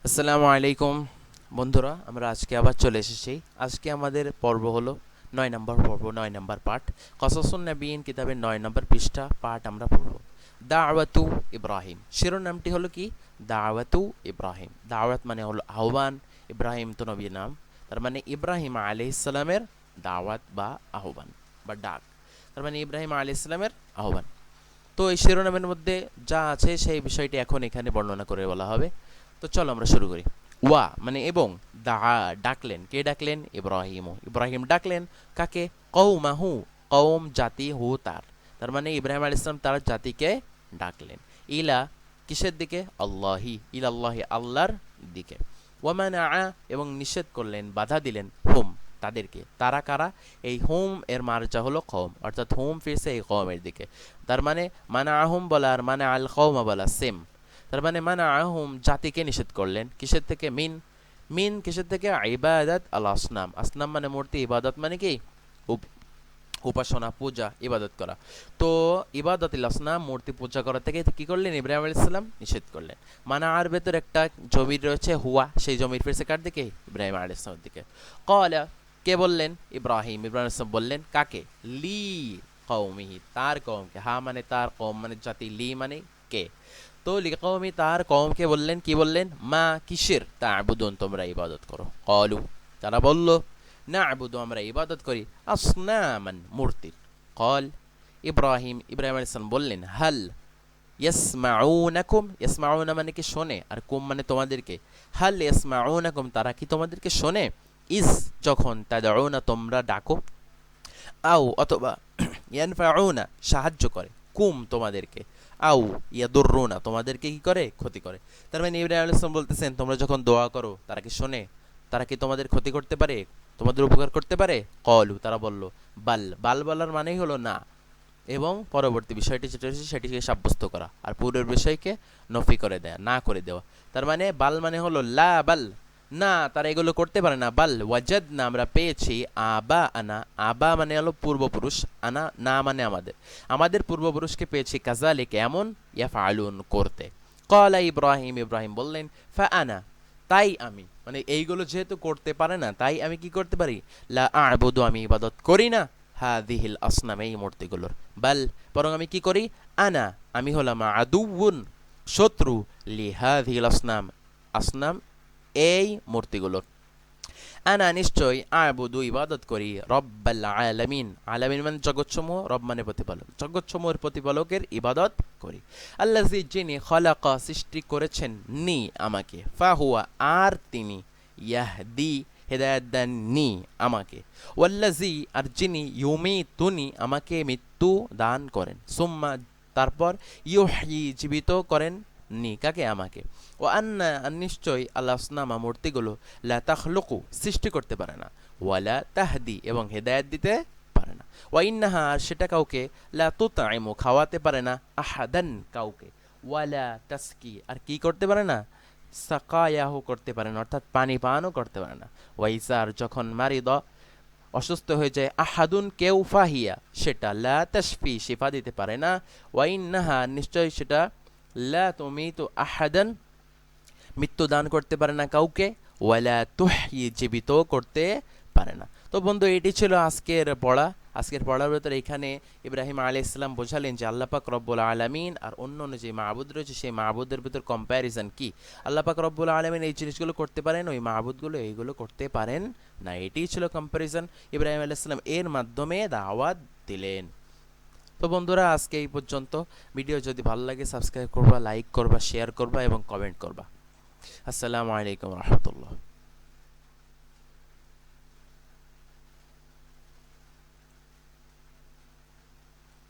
আসসালামু আলাইকুম বন্ধুরা, আমরা আজকে আবার চলে এসেছি। আজকে আমাদের পর্ব হলো ৯ নম্বর পর্ব, ৯ নম্বর পাঠ। কসাসুন নবীন কিতাবের ৯ নম্বর পৃষ্ঠা পাঠ আমরা পড়ব। দাওয়াতু ইব্রাহিম, শিরোনামটি হলো কি? দাওয়াতু ইব্রাহিম। দাওয়াত মানে হলো আহ্বান, ইব্রাহিম তো নবীর নাম, তার মানে ইব্রাহিম আলাইহিস সালামের দাওয়াত বা আহ্বান বা ডাক, তার মানে ইব্রাহিম আলাইহিস সালামের আহ্বান। তো এই শিরোনামের মধ্যে যা আছে সেই বিষয়টি এখন এখানে বর্ণনা করে বলা হবে। তো চলো আমরা শুরু করি। ওয়া মানে এবং, দা ডাকলেন, কে ডাকলেন? ইব্রাহিম, ইব্রাহিম ডাকলেন কাকে? কওমাহু, কওম জাতি, হু তার, তার মানে ইব্রাহিম আলাইহিস সালাম তার জাতিকে ডাকলেন। ইলা কিসের দিকে? আল্লাহি, ইলাল্লাহি আল্লাহর দিকে। ওয়ামানা এবং নিষেধ করলেন, বাধা দিলেন, হুম তাদেরকে। তারা কারা? এই হুম এর মার্জা হলো কওম, অর্থাৎ হুম ফিরছে এই কওমের দিকে। তার মানে মানা আহুম বলা আর মানা আল কওমা বলা সেম। তার মানে মানা আহুম জাতিকে নিষেধ করলেন কিসের থেকে? মিন, মিন কিসের থেকে? ইবাদাত আল আসনাম, আসনাম মানে মূর্তি, ইবাদত মানে কি? উপাসনা, পূজা, ইবাদত করা। তো ইবাদত ইল আসনাম, মূর্তি পূজা করা থেকে কি করলেন? ইব্রাহিম আলাইহিস সালাম নিষেধ করলেন। মানা আর ভেতর একটা জমির রয়েছে হুয়া, সেই জমির ফিরছে কার দিকে? ইব্রাহিম আলাইহিস সালামের দিকে। কলা কে বললেন? ইব্রাহিম, ইব্রাহিম আলাইহিস সালাম বললেন কাকে? লি কওমিহি, তার কওমকে। হা মানে তার, কওম মানে জাতি, লি মানে কে। তো লিকওমি তার কওমকে বললেন, কি বললেন? মা কিসের? তা'বুদুন তোমরা ইবাদত করো। কলু তারা বলল, না'বুদু আমরা ইবাদত করি, আসনামান মূর্তির। কল ইব্রাহিম, ইব্রাহিম আলাইহিস সালাম বললেন, হাল ইয়াসমাউনাকুম, ইয়াসমাউনা মানে কি? শোনে, আর কুম মানে তোমাদেরকে। হাল ইয়াসমাউনাকুম তারা কি তোমাদেরকে শোনে? ইস যখন, তাদউনা তোমরা ডাকো, আও অথবা, ইয়ানফাউনা সাহায্য করে, কুম তোমাদেরকে, আও ইয়াদুররুনা তোমাদেরকে কি করে? ক্ষতি করে। তার মানে ইব্রাহিম আলাইহিস সালাম বলতেছেন তোমরা যখন দোয়া করো তারা কি শোনে? তারা কি তোমাদের ক্ষতি করতে পারে? তোমাদের উপকার করতে পারে? কলু তারা বলল, বাল, বাল বলার মানেই হলো না, এবং পরবর্তী বিষয়টি যেটা হচ্ছে সেটিকে সাব্যস্ত করা, আর পূর্বের বিষয়কে নফি করে দেয়া, না করে দেওয়া। তার মানে বাল মানে হলো লা বাল, না তারা এগুলো করতে পারে না। বাল ওয়াজাদ না আমরা পেয়েছি, আবা আনা, আবা মানে হলো পূর্বপুরুষ, আনা না মানে আমাদের, আমাদের পূর্বপুরুষকে পেয়েছি, কাজালিক এমন, ইয়াফআলুন করতে। ক্বালা ইব্রাহিম, ইব্রাহিম বললেন, ফা আনা তাই আমি, মানে এইগুলো যেহেতু করতে পারে না তাই আমি কি করতে পারি? লা আ'বুদু আমি ইবাদত করি না, হাদিহিল আসনাম এই মূর্তিগুলোর, বাল বরং আমি কি করি? আনা আমি হলাম, আদুউন শত্রু, লিহাদিহিল আসনাম আসনাম এই মূর্তিগুলোর। আনা নিশ্চয়, আবুদু ইবাদত করি, রব্বাল আলামিন, আলামিন মানে জগৎসমূহ, রব মানে প্রতিপালক, জগৎসমূহের প্রতিপালকের ইবাদত করি। আল্লাযী যিনি, খলাকা সৃষ্টি করেছেন, নি আমাকে, ফাহুয়া আর তিনি, ইয়াহদি হেদায়েত দেন নি আমাকে, ওয়াল্লাযী আর যিনি, ইউমিতুনি আমাকে মৃত্যু দান করেন, সুম্মা তারপর, ইউহয়ি জীবিত করেন, নি কাকে? আমাকে। ও আন্না আর নিশ্চয়, আল্লাহ আসনামা মূর্তিগুলো, লা তাখলুকু সৃষ্টি করতে পারে না, ওয়ালা তাহদি এবং হেদায়েত দিতে পারে না, ওয়া ইন্নাহা আর সেটা কাউকে, লা তুতাইমু খাওয়াতে পারে না, আহাদান কাউকে, ওয়ালা তাসকি আর কি করতে পারে না? সাকায়াহু করতে পারে না, অর্থাৎ পানি পানও করতে পারে না। ওয়াইসার যখন মারিদ অসুস্থ হয়ে যায়, আহাদুন কেউ, ফাহিয়া সেটা, লা তাশফি শিফা দিতে পারে না, ওয়াইন্নাহা নিশ্চয় সেটা, লা তুমি তো আহাদান মৃত্যু দান করতে পারে না কাউকে, ওয়ালা তুহয়ি জীবিত করতে পারে না। তো বন্ধু এটি ছিল আজকের পড়া। আজকের পড়ার ভেতরে এখানে ইব্রাহিম আলাইহিস সালাম বোঝালেন যে আল্লাহ পাক রব্বুল আলামিন আর অন্য অন্য যে মাবুদ রয়েছে সেই মাবুদের ভিতর কম্প্যারিজন কি, আল্লাহ পাক রব্বুল আলামিন এই জিনিসগুলো করতে পারেন, ওই মাবুদগুলো এইগুলো করতে পারেন না। এটিই ছিল কম্প্যারিজন, ইব্রাহিম আলাইহিস সালাম এর মাধ্যমে দাওয়াত দিলেন। তো বন্ধুরা আজকে এই পর্যন্ত। ভিডিও যদি ভালো লাগে সাবস্ক্রাইব করবা, লাইক করবা, শেয়ার করবা এবং কমেন্ট করবা। আসসালামু আলাইকুম রহমতুল্লাহ।